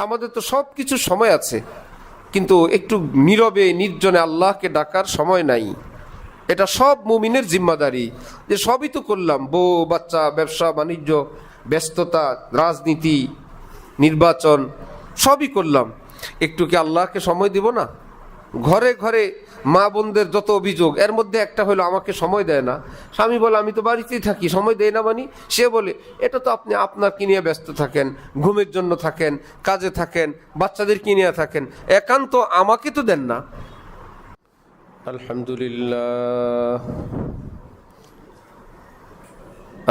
আমাদের তো সব কিছু সময় আছে, কিন্তু একটু নীরবে নির্জনে আল্লাহকে ডাকার সময় নাই। এটা সব মুমিনের জিম্মাদারি, যে সবই তো করলাম, বউ বাচ্চা, ব্যবসা বাণিজ্য, ব্যস্ততা, রাজনীতি, নির্বাচন, সবই করলাম, একটু কি আল্লাহকে সময় দিব না? ঘরে ঘরে মা বোনদের যত অভিযোগ, এর মধ্যে একটা হলো আমাকে সময় দেয় না। স্বামী বলে আমি তো বাড়িতেই থাকি, সময় দেয় না। মানে সে বলে এটা তো আপনি আপনার কি নিয়ে ব্যস্ত থাকেন, ঘুমের জন্য থাকেন, কাজে থাকেন, বাচ্চাদের কি নিয়ে থাকেন, একান্ত আমাকে তো দেন না। আলহামদুলিল্লাহ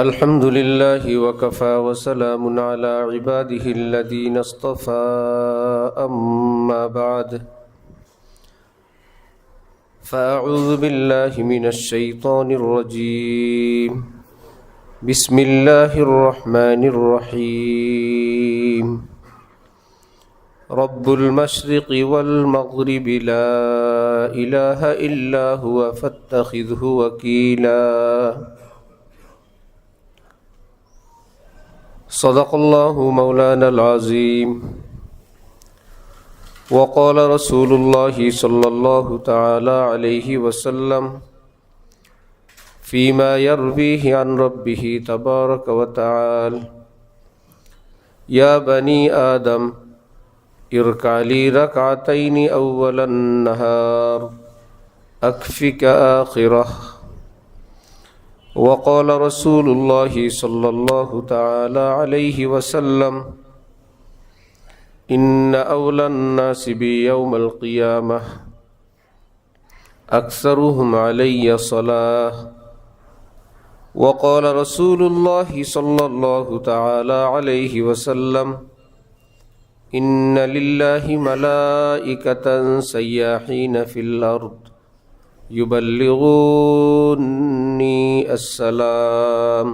আলহামদুলিল্লাহি ওয়া কাফা ওয়া সালামুন আলা ইবাদিহিল্লাযীনা ইসতাফা, আম্মা বা'দ। فأعوذ بالله من الشيطان الرجيم. بسم الله الرحمن الرحيم. رب المشرق والمغرب لا إله إلا هو فاتخذه وكيلا. صدق الله مولانا العظيم. وقال رسول الله صلى الله تعالى عليه وسلم فيما يرويه عن ربه تبارك وتعالى: يا بني آدم اركع لي ركعتين أول النهار أكفك آخره. وقال رسول الله صلى الله تعالى عليه وسلم: إن أولى الناس بي يوم القيامة أكثرهم علي صلاة. وقال رسول الله صلى الله تعالى عليه وسلم: إن لله ملائكة سياحين في الأرض يبلغوني السلام،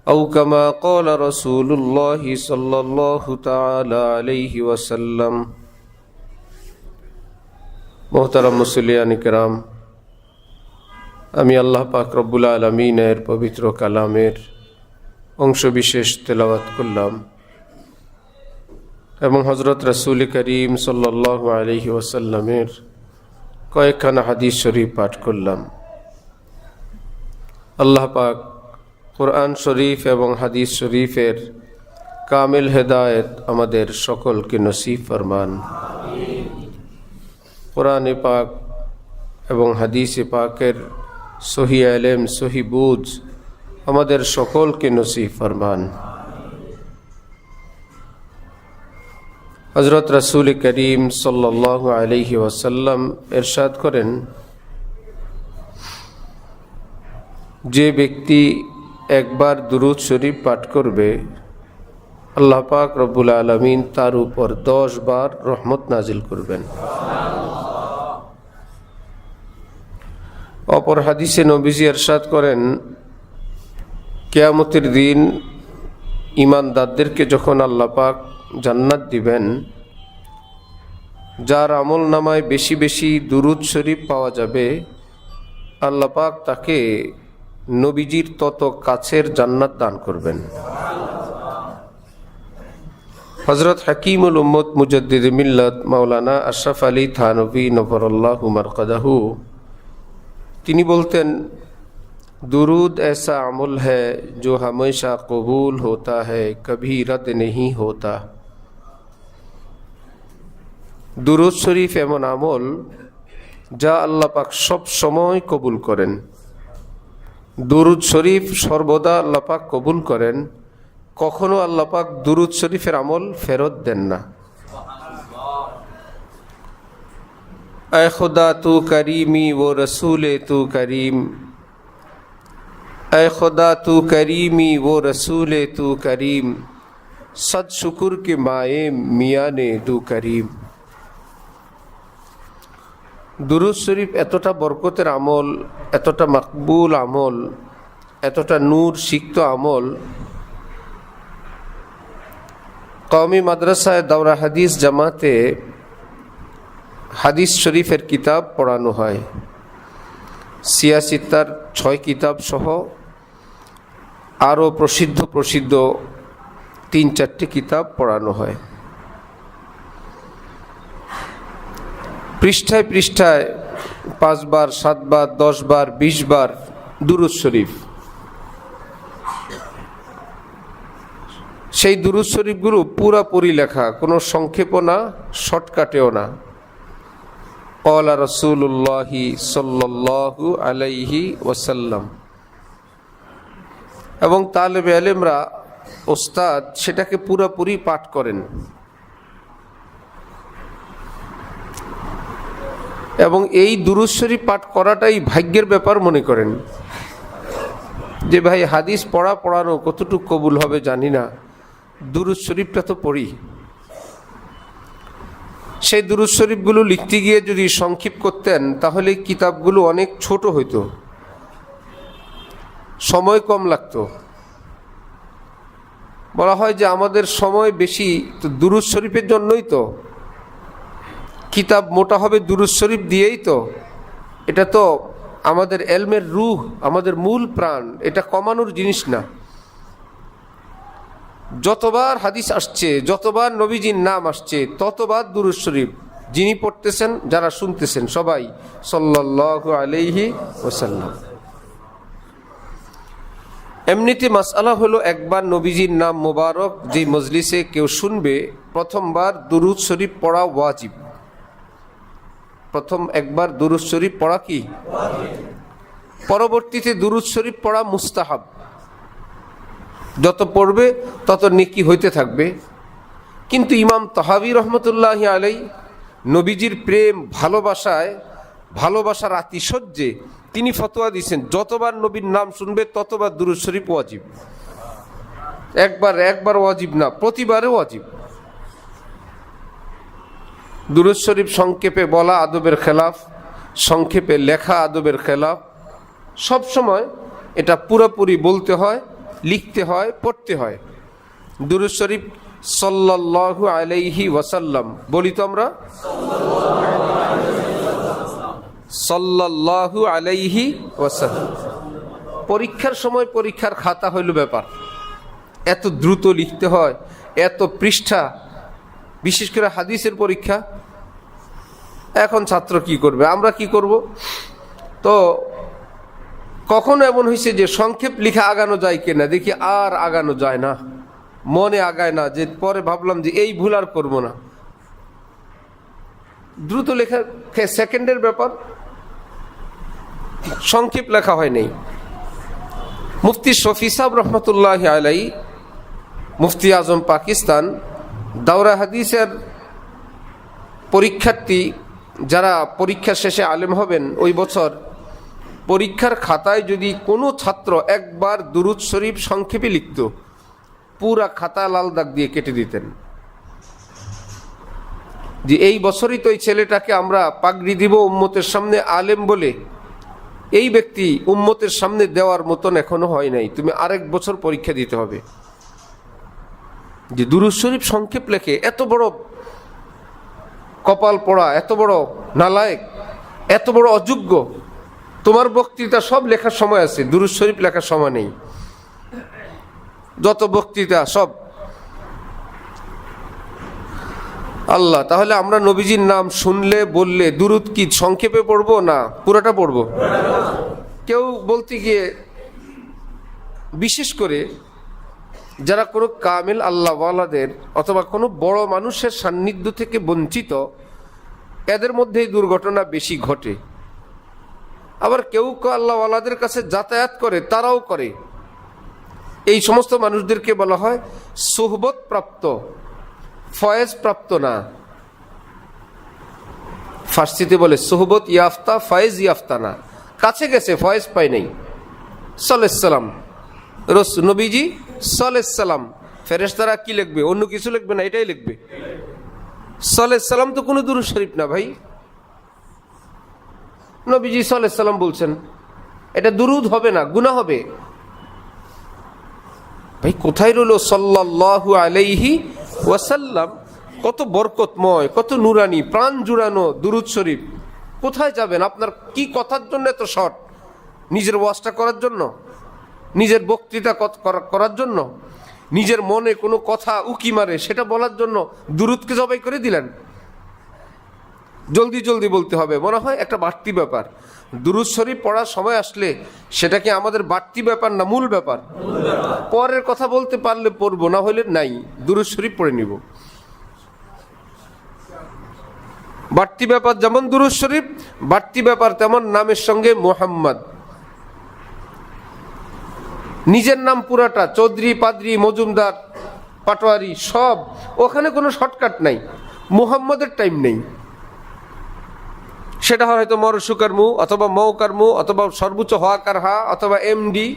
أو كما قال رسول الله صلى الله تعالى عليه وسلم. মোহতারাম মুসলিয়ান কিরাম, আমি আল্লাহ পাক রব্বুল আলামিনের পবিত্র কালামের অংশ বিশেষ তেলাওয়াত করলাম এবং হযরত রাসূল করিম সাল্লাল্লাহু আলাইহি ওয়াসাল্লামের কয়েকখানা হাদিস শরীফ পাঠ করলাম। আল্লাহ পাক কুরআন শরীফ এবং হাদিস শরীফের কামিল হেদায়েত আমাদের সকলকে নসিব ফরমান। কুরআনে পাক এবং হাদিসে পাকের সহি ইলম, সহি বুঝ আমাদের সকলকে নসিব ফরমান। হযরত রাসূল করিম সাল্লাল্লাহু আলাইহি ওয়াসাল্লাম ইরশাদ করেন, যে ব্যক্তি একবার দুরূদ শরীফ পাঠ করবে, আল্লাহ পাক রব্বুল আলামিন তার উপর 10 বার রহমত নাজিল করবেন। অপর হাদিসে নবীজি ইরশাদ করেন, কিয়ামতের দিন ঈমানদারদেরকে যখন আল্লাহ পাক জান্নাত দিবেন, যার আমল নামায় বেশি বেশি দুরূদ শরীফ পাওয়া যাবে, আল্লাহ পাক তাকে নবীজির তত কাছের জান্নাত দান করবেন। হযরত হাকিমুল উম্মত মুজাদ্দিদ মিল্লাত মাওলানা আশরাফ আলী থানভী নফরুল্লাহু মারকাদাহু তিনি বলতেন, दुरूद ऐसा अमल है जो हमेशा कबूल होता है, कभी रद्द नहीं होता। दुरूद शरीफ एमन আমল যা আল্লাহ পাক সব সময় কবুল করেন। দুরুদ শরীফ সর্বদা আল্লাহ পাক কবুল করেন, কখনো আল্লাহ পাক দুরুদ শরীফের আমল ফেরত দেন না। ऐ खुदा तू करीमी वो रसूल तू करीम, ऐ खुदा तू करीमी वो रसूल तू करीम, सद शुक्र के माए मियाँ ने तू करीम। দুরূদ শরীফ এতটা বরকতের আমল, এতটা মকবুল আমল, এতটা নূর সিক্ত আমল, কওমি মাদ্রাসায় দাওরা হাদিস জামাতে হাদিস শরীফের কিতাব পড়ানো হয়। সিয়াসিত্তার 6 কিতাব সহ আরও প্রসিদ্ধ 3-4টি কিতাব পড়ানো হয়। পৃষ্ঠায় পৃষ্ঠায় 5 বার, 7 বার, 10 বার, 20 বার দুরূদ শরীফ। সেই দুরূদ শরীফগুলো পুরাপুরি লেখা, কোনো সংক্ষেপও না, শর্টকাটেও না। ক্বালা রাসূলুল্লাহি সাল্লাল্লাহু আলাইহি ওয়াসাল্লাম। এবং তালেবে ইলমরা, ওস্তাদ সেটাকে পুরাপুরি পাঠ করেন এবং এই দুরূদ শরীফ পাঠ করাটাই ভাগ্যের ব্যাপার মনে করেন। যে ভাই হাদিস পড়ানো কতটুকু কবুল হবে জানি না, দুরূদ শরীফটা তো পড়ি। সেই দুরূদ শরীফগুলো লিখতে গিয়ে যদি সংক্ষেপ করতেন তাহলে কিতাবগুলো অনেক ছোট হইতো, সময় কম লাগতো। বলা হয় যে আমাদের সময় বেশি তো দুরূদ শরীফের জন্যই তো, কিতাব মোটা হবে দুরূদ শরীফ দিয়েই তো। এটা তো আমাদের এলমের রূহ, আমাদের মূল প্রাণ, এটা কমানোর জিনিস না। যতবার হাদিস আসছে, যতবার নবীজির নাম আসছে, ততবার দুরূদ শরীফ যিনি পড়তেছেন, যারা শুনতেছেন সবাই সাল্লাল্লাহু আলাইহি ওয়াসাল্লাম। এমনিতে মাসআলা হলো, একবার নবীজির নাম মোবারক যে মজলিসে কেউ শুনবে, প্রথমবার দুরূদ শরীফ পড়া ওয়াজিব। প্রথম একবার দুরূদ শরীফ পড়া কি ওয়াজিব। পরবর্তীতে দুরূদ শরীফ পড়া মুস্তাহাব। যত পড়বে তত নেকি হইতে থাকবে। কিন্তু ইমাম তাহাবী রহমতুল্লাহি আলাইহি নবীজির প্রেম ভালোবাসার আতিশয্যে তিনি ফতোয়া দিয়েছেন, যতবার নবীর নাম শুনবে ততবার দুরূদ শরীফ ওয়াজিব। একবার ওয়াজিব না, প্রতিবারে ওয়াজিব। দুরূদ শরীফ সংক্ষেপে বলা আদবের খেলাফ, সংক্ষেপে লেখা আদবের খেলাফ। সব সময় এটা পুরোপুরি বলতে হয়, লিখতে হয়, পড়তে হয়। দুরূদ শরীফ সাল্লাল্লাহু আলাইহি ওয়াসাল্লাম বলি তো আমরা, সাল্লাল্লাহু আলাইহি ওয়াসাল্লাম। পরীক্ষার সময় পরীক্ষার খাতা হইল ব্যাপার, এত দ্রুত লিখতে হয়, এত পৃষ্ঠা, বিশেষ করে হাদিসের পরীক্ষা। এখন ছাত্র কি করবে, আমরা কি করব? তো কখনো এমন হয়েছে যে সংক্ষেপ লিখে আগানো যায় কিনা, দেখি আর আগানো যায় না, মনে আগায় না, যে পরে ভাবলাম যে এই ভুল আর করবো না। দ্রুত লেখা সেকেন্ডের ব্যাপার, সংক্ষেপ লেখা হয় নাই। মুফতি শফি সাহেব রহমতুল্লাহি আলাইহি, মুফতি আজম পাকিস্তান, দাওরা হাদিসের পরীক্ষার্থী যারা পরীক্ষা শেষে আলেম হবেন ওই বছর, পরীক্ষার খাতায় যদি কোনো ছাত্র একবার দুরূদ শরীফ সংক্ষেপে লিখত, পুরা খাতা লাল দাগ দিয়ে কেটে দিতেন, যে এই বছরই তো এই ছেলেটাকে আমরা পাগড়ি দিব উম্মতের সামনে আলেম বলে, এই ব্যক্তি উম্মতের সামনে দেওয়ার মতন এখনো হয় নাই, তুমি আরেক বছর পরীক্ষা দিতে হবে। যে দুরূদ শরীফ সংক্ষেপ লেখে, এত বড় কপাল পোড়া, এত বড় নালায়েক, এত বড় অযোগ্য। তোমার বক্তৃতা সব লেখার সময় আছে, দুরূদ শরীফ লেখার সময় নেই। যত বক্তৃতা সব আল্লাহ। তাহলে আমরা নবীজির নাম শুনলে বললে দুরূদ কি সংক্ষেপে পড়বো না পুরোটা পড়বো? কেউ বলতে গিয়ে, বিশেষ করে যারা কোনো কামেল আল্লাহওয়ালাদের অথবা কোনো বড় মানুষের সান্নিধ্য থেকে বঞ্চিত, এদের মধ্যেই দুর্ঘটনা বেশি ঘটে। আবার কেউ আল্লাহওয়ালাদের কাছে যাতায়াত করে, তারাও করে। এই সমস্ত মানুষদেরকে বলা হয় সোহবত প্রাপ্ত, ফয়েজ প্রাপ্ত না। ফার্সিতে বলে সোহবত ইয়াফতা, ফয়েজ ইয়াফতা না। কাছে গেছে, ফয়েজ পায় নাই। সাল্লাল্লাহু নবীজি সাল্লাল্লাহু, ফেরেশতারা কি লিখবে? অন্য কিছু লিখবে না, এটাই লিখবে। সাল্লাল্লাহু তো কোনো দুরূদ শরীফ না ভাই। নবীজি সাল্লাল্লাহু বলছেন, এটা দুরূদ হবে না, গুনাহ হবে। ভাই কোথায় রইল সাল্লাল্লাহু আলাইহি ওয়াসাল্লাম? কত বরকতময়, কত নুরানি, প্রাণ জুড়ানো দুরূদ শরীফ। কোথায় যাবেন? আপনার কি কথার জন্য এত শর্ট? নিজের ওয়াজটা করার জন্য, নিজের বক্তৃতা করার জন্য? নিজের মনে কোনো কথা উকি মারে সেটা বলার জন্য দুরূদকে জবাই করে দিলেন। জলদি জলদি বলতে হবে, মনে হয় একটা বাড়তি ব্যাপার। দুরূদ শরীফ পড়ার সময় আসলে সেটা কি আমাদের বাড়তি ব্যাপার না মূল ব্যাপার? পরের কথা বলতে পারলে পড়বো, না হলে নাই, দুরূদ শরীফ পড়ে নিব। বাড়তি ব্যাপার যেমন দুরূদ শরীফ, বাড়তি ব্যাপার তেমন নামের সঙ্গে মুহাম্মদ। নিজের নাম পুরাটা, চৌধুরী, পাদ্রী, মজুমদার, পাটোয়ারি সব, ওখানে কোনো শর্টকাট নাই, মুহাম্মদের টাইম নেই। সেটা হয়তো মরশুকার মু অথবা মৌকার মু অথবা সর্বোচ্চ হওয়াকার হা অথবা এমডি।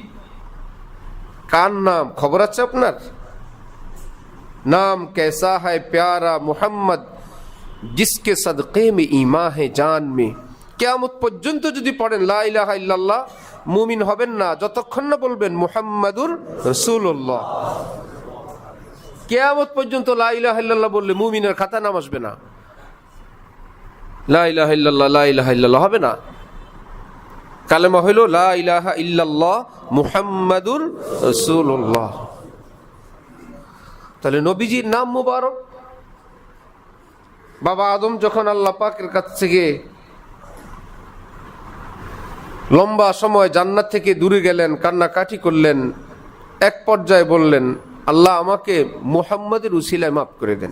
কার নাম খবর আছে আপনার? নাম कैसा है प्यारा मुहम्मद जिसके सदक़े में ईमान है जान में। কিয়ামত পর্যন্ত যদি পড়েন লা ইলাহা ইল্লাল্লাহ, মুমিন হবেন না যতক্ষণ না বলবেন মুহাম্মাদুর রাসূলুল্লাহ। কিয়ামত পর্যন্ত লা ইলাহা ইল্লাল্লাহ বললে মুমিনের খাতা নাম আসবে না। লা ইলাহা ইল্লাল্লাহ, লা ইলাহা ইল্লাল্লাহ হবে না। কালেমা হইল লা ইলাহা ইল্লাল্লাহ মুহাম্মাদুর রাসূলুল্লাহ। তাহলে নবীজির নাম মুবারক। বাবা আদম যখন আল্লাহ পাকের কাছ থেকে লম্বা সময় জান্নাত থেকে দূরে গেলেন, কান্নাকাটি করলেন, এক পর্যায়ে বললেন, আল্লাহ আমাকে মুহাম্মাদের উসিলায় মাফ করে দেন।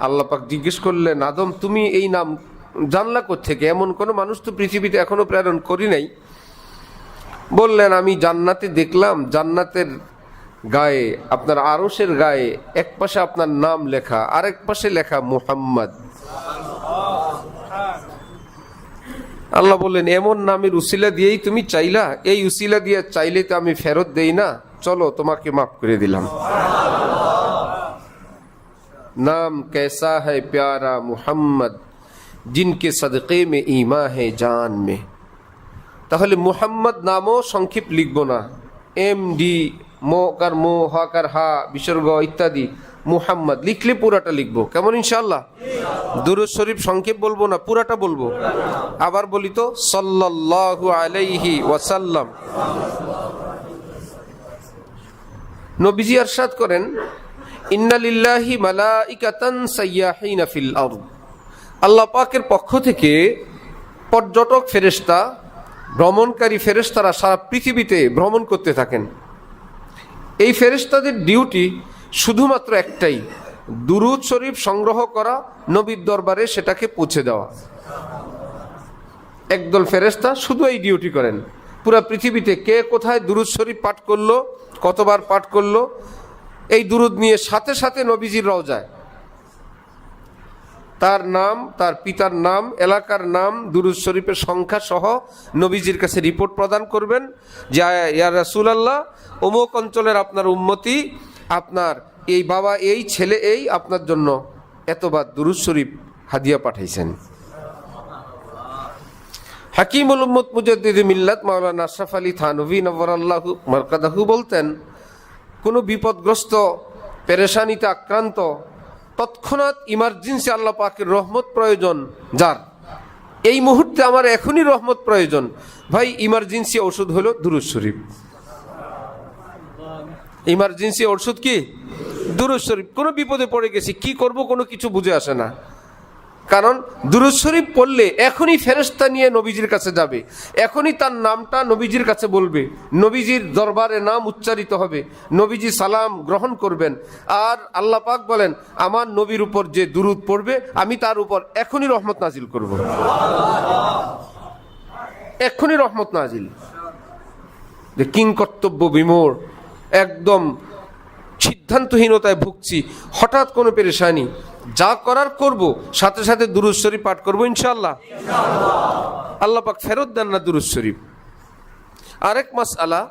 আল্লাহ পাক জিজ্ঞেস করলেন, আদম তুমি এই নাম জানলা কোত্থেকে? এমন কোনো মানুষ তো পৃথিবীতে এখনো প্রেরণ করি নাই। বললেন, আমি জান্নাতে দেখলাম, জান্নাতের গায়ে, আপনার আরশের গায়ে এক পাশে আপনার নাম লেখা, আরেক পাশে লেখা মুহাম্মদ। আল্লাহ বললেন, এমন নামের উসিলা দিয়েই তুমি চাইলা? এই উসিলা দিয়ে চাইলে তো আমি ফেরত দেই না, চলো তোমাকে মাফ করে দিলাম। नाम कैसा है प्यारा मुहम्मद जिनके सदक़े में ईमान है जान में। তাহলে মুহাম্মদ নামও সংক্ষেপ লিখব না, এমডি, মোকার মো, হাকার হা, বিসর্গ ইত্যাদি, মুহাম্মদ লিখলে পুরাটা লিখবো। কেমন ইনশাআল্লাহ? দুরূদ শরীফ সংক্ষেপ বলবো না, পুরাটা বলবো। আবার বলি তো, সাল্লাল্লাহু আলাইহি ওয়াসাল্লাম। নবীজি ইরশাদ করেন, ইন্না লিল্লাহি মালাইকাতান সাইয়াহিনা ফিল আরদ। আল্লাহ পাকের পক্ষ থেকে পর্যটক ফেরেশতা, ভ্রমণকারী ফেরেশতারা সারা পৃথিবীতে ভ্রমণ করতে থাকেন। এই ফেরেশতাদের ডিউটি শুধুমাত্র একটাই, দুরূদ শরীফ সংগ্রহ করা, নবীর দরবারে সেটাকে পৌঁছে দেওয়া। একদল ফেরেশতা শুধু এই ডিউটি করেন। পুরা পৃথিবীতে কে কোথায় দুরূদ শরীফ পাঠ করলো, কতবার পাঠ করলো, এই দুরূদ নিয়ে সাথে সাথে নবীজির রওজায় তার নাম, তার পিতার নাম, এলাকার নাম, দুরূদ শরীফের সংখ্যা সহ নবীজির কাছে রিপোর্ট প্রদান করবেন যে ইয়া রাসূলুল্লাহ, অমুক অঞ্চলের আপনার উম্মতি, আপনার এই বাবা, এই ছেলে, এই আপনার জন্য এতবার দুরূদ শরীফ হাদিয়া পাঠাইছেন। হাকিমুল উম্মত মুজাদ্দিদে মিল্লাত মাওলানা আশরাফ আলী থানভী নওয়ারাল্লাহু মারকাদাহু বলতেন, কোনো বিপদগ্রস্ত, পেরেশানিতে আক্রান্ত, তৎক্ষণাৎ ইমার্জেন্সি আল্লাহ পাকের রহমত প্রয়োজন, যার এই মুহূর্তে আমার এখনই রহমত প্রয়োজন, ভাই ইমার্জেন্সি ওষুধ হলো দুরূদ শরীফ। ইমার্জেন্সি ওষুধ কি? দুরূদ শরীফ। কোনো বিপদে পড়ে গেছি, কি করব কোনো কিছু বুঝে আসে না, কারণ দুরূদ শরীফ পড়লে এখনই ফেরেশতা নিয়ে নবীজির কাছে যাবে, এখনই তার নামটা নবীজির কাছে বলবে, নবীজির দরবারে নাম উচ্চারিত হবে, নবীজি সালাম গ্রহণ করবেন। আর আল্লাহ পাক বলেন, আমার নবীর উপর যে দুরূদ পড়বে আমি তার উপর এখনই রহমত নাজিল করব। এখনই রহমত নাজিল। যে কিং কর্তব্য বিমূঢ়, একদম সিদ্ধান্তহীনতায় ভুগছি, হঠাৎ কোনো পেরেশানি, যা করার করব, সাথে সাথে দুরূদ শরীফ পাঠ করবো ইনশাআল্লাহ। আল্লাহ পাক ফেরত দেন না দুরূদ শরীফ। আরেক মাসআলা,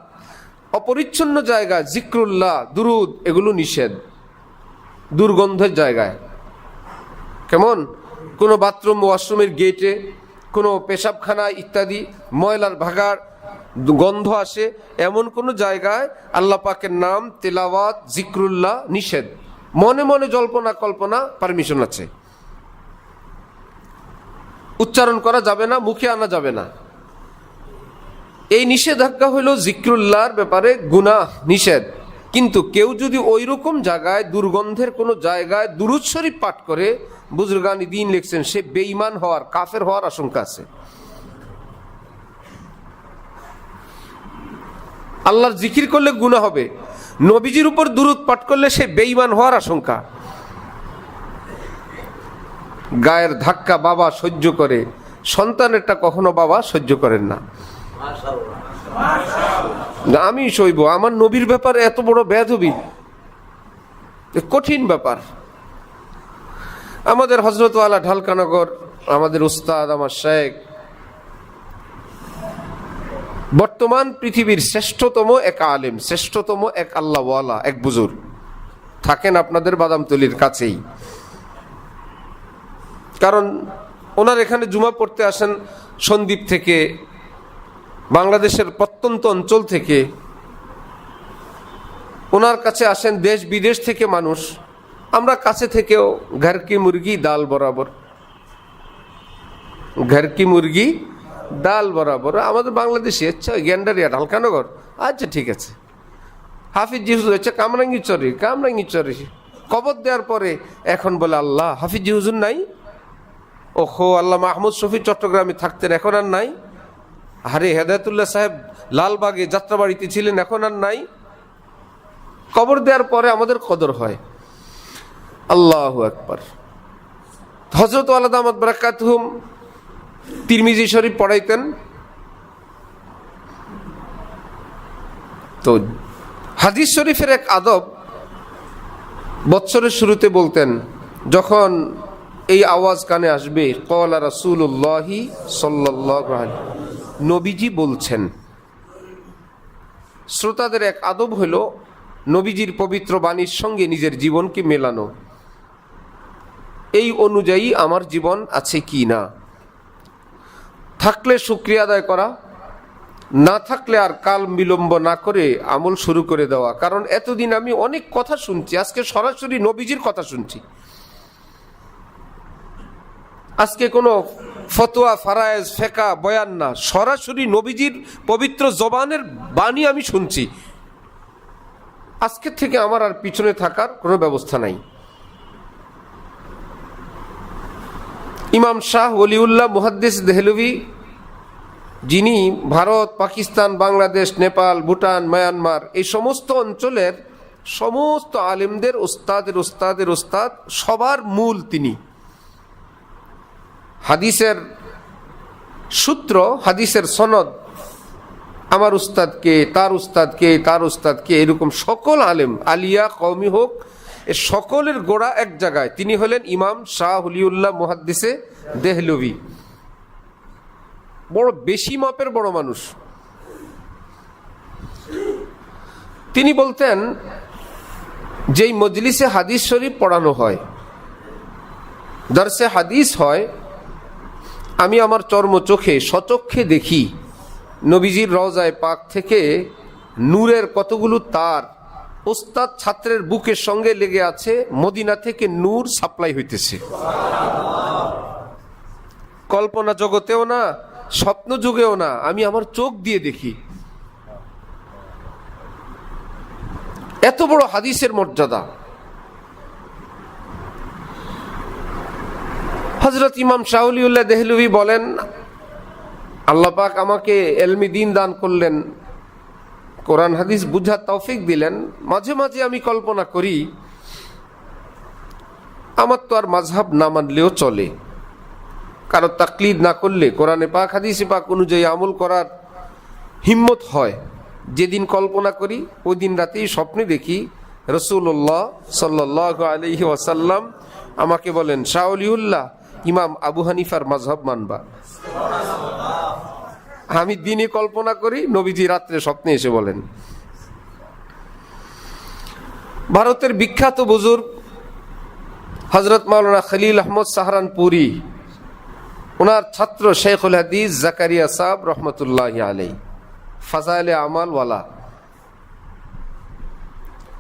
অপরিচ্ছন্ন জায়গা জিক্রুল্লাহ, দুরূদ, এগুলো নিষেধ। দুর্গন্ধের জায়গায়, কেমন কোনো বাথরুম, ওয়াশরুমের গেটে, কোনো পেশাবখানা ইত্যাদি ময়লার ভাগাড় গন্ধ আসে, এমন কোনো জায়গায় আল্লাহ পাকের নাম তেলাওয়াত, জিক্রুল্লাহ নিষেধ। মনে মনে জল্পনা কল্পনা পারমিশন আছে, উচ্চারণ করা যাবে না, মুখে আনা যাবে না। এই নিষেধাজ্ঞা হলো জিক্রুল্লাহর ব্যাপারে গুনাহ নিষেধ, কিন্তু কেউ যদি ওই রকম জায়গায় দুর্গন্ধের কোনো জায়গায় দুরূদ শরীফ পাঠ করে, বুজুর্গানি দ্বীন লিখছেন, সে বেঈমান হওয়ার, কাফের হওয়ার আশঙ্কা আছে। আল্লাহর জিকির করলে গুনাহ হবে, নবীজির উপর দুরূদ পাঠ করলে সে বেঈমান হওয়ার আশঙ্কা। গায়ের ধাক্কা বাবা সহ্য করে, সন্তানেরটা কখনো বাবা সহ্য করেন না। আমি সইব, আমার নবীর ব্যাপারে এত বড় বেয়াদবি, কঠিন ব্যাপার। আমাদের হযরতওয়ালা ঢালকানগর, আমাদের উস্তাদ, আমার শেখ, বর্তমান পৃথিবীর শ্রেষ্ঠতম এক আলেম, শ্রেষ্ঠতম এক আল্লাহওয়ালা, এক বুজুর্গ থাকেন আপনাদের বাদামতলির কাছেই। কারণ ওনার এখানে জুমা পড়তে আসেন সন্দ্বীপ থেকে, বাংলাদেশের প্রত্যন্ত অঞ্চল থেকে। ওনার কাছে আসেন দেশ বিদেশ থেকে মানুষ। আমরা কাছে থেকেও ঘর কি মুরগি ডাল বরাবর, ঘর কি মুরগি ডাল বরাবর। আমাদের বাংলাদেশি, আচ্ছা গ্যান্ডারিয়া ঢালকানগর, আচ্ছা ঠিক আছে। হাফিজ হুজুর, আচ্ছা কামরাঙ্গীচরি, কামরাঙ্গীচরি। কবর দেওয়ার পরে এখন বলে আল্লাহ, হাফিজ হুজুর নাই, ওহো আল্লাহ মাহমুদ শফি চট্টগ্রামে থাকতেন, এখন আর নাই। আরে হেদায়েতুল্লাহ সাহেব লালবাগে যাত্রাবাড়িতে ছিলেন, এখন আর নাই। কবর দেওয়ার পরে আমাদের কদর হয়। আল্লাহু আকবার। হযরত ওয়ালা দামাত বারাকাতুহুম তিরমিজি শরীফ পড়াইতেন। তো হাদিস শরীফের এক আদব বৎসরের শুরুতে বলতেন, যখন এই আওয়াজ কানে আসবে, ক্বালা রাসূলুল্লাহি সাল্লাল্লাহু আলাইহি, নবীজি বলছেন। শ্রোতাদের এক আদব হলো নবীজির পবিত্র বাণীর সঙ্গে নিজের জীবনকে মেলানো। এই অনুযায়ী আমার জীবন আছে কি না, থাকলে শুকরিয়া আদায় করা, না থাকলে আর কাল বিলম্ব না করে আমল শুরু করে দেওয়া। কারণ এতদিন আমি অনেক কথা শুনছি, আজকে সরাসরি নবীজির কথা শুনছি। আজকে কোনো ফতোয়া, ফারায়েজ, ফেকা, বয়ান না, সরাসরি নবীজির পবিত্র জবানের বাণী আমি শুনছি। আজকের থেকে আমার আর পিছনে থাকার কোনো ব্যবস্থা নাই। ইমাম শাহ ওলিউল্লাহ মুহাদ্দিস দেহলভী, যিনি ভারত, পাকিস্তান, বাংলাদেশ, নেপাল, ভুটান, মায়ানমার এই সমস্ত অঞ্চলের সমস্ত আলেমদের ওস্তাদের ওস্তাদের ওস্তাদ, সবার মূল তিনি। হাদিসের সূত্র, হাদিসের সনদ, আমার উস্তাদকে, তার উস্তাদকে, তার উস্তাদকে, এরকম সকল আলেম, আলিয়া কওমি হোক, এ সকলের গোড়া এক জায়গায়। তিনি হলেন ইমাম শাহ ওলিউল্লাহ মুহাদ্দিসে দেহলভী। বড় বেশি মাপের বড় মানুষ। তিনি বলতেন, যেই মজলিসে হাদিস শরীফ পড়ানো হয়, দরসে হাদিস হয়, আমি আমার চর্ম চোখে স্বচক্ষে দেখি নবীজির রওজায়ে পাক থেকে নূরের কতগুলো তার ওস্তাদ ছাত্রের বুকের সঙ্গে লেগে আছে, মদিনা থেকে নূর সাপ্লাই হইতেছে। কল্পনা জগতেও না, স্বপ্ন যুগেও না, আমি আমার চোখ দিয়ে দেখি। এত বড় হাদিসের মর্যাদা। হযরত ইমাম শাহ ওলিউল্লাহ দেহলভী বলেন, আল্লাহ পাক আমাকে এলমি দ্বীন দান করলেন, কোরআন হাদিস বুঝার তৌফিক দিলেন। মাঝে মাঝে আমি কল্পনা করি, আমার তো আর মাযহাব না মানলেও চলে, কারো তাকলিদ না করলে, কোরআনে পাক হাদিসে পাক অনুযায়ী আমল করার হিম্মত হয়। যেদিন কল্পনা করি ওই দিন রাতেই স্বপ্নে দেখি রাসূলুল্লাহ সাল্লাল্লাহু আলাইহি ওয়াসাল্লাম আমাকে বলেন, শাহ ওলিউল্লাহ, ইমাম আবু হানিফার মাযহাব মানবা। আমি দিনে কল্পনা করি, নবীজি রাত্রে স্বপ্নে এসে বলেন। ভারতের বিখ্যাত বুজুর্গ হযরত মাওলানা খলিল আহমদ সাহারানপুরি, ওনার ছাত্র শেখুল হাদিস জাকারিয়া সাহেব রহমতুল্লাহি আলাইহি, ফাজাইলে আমাল ওয়ালা,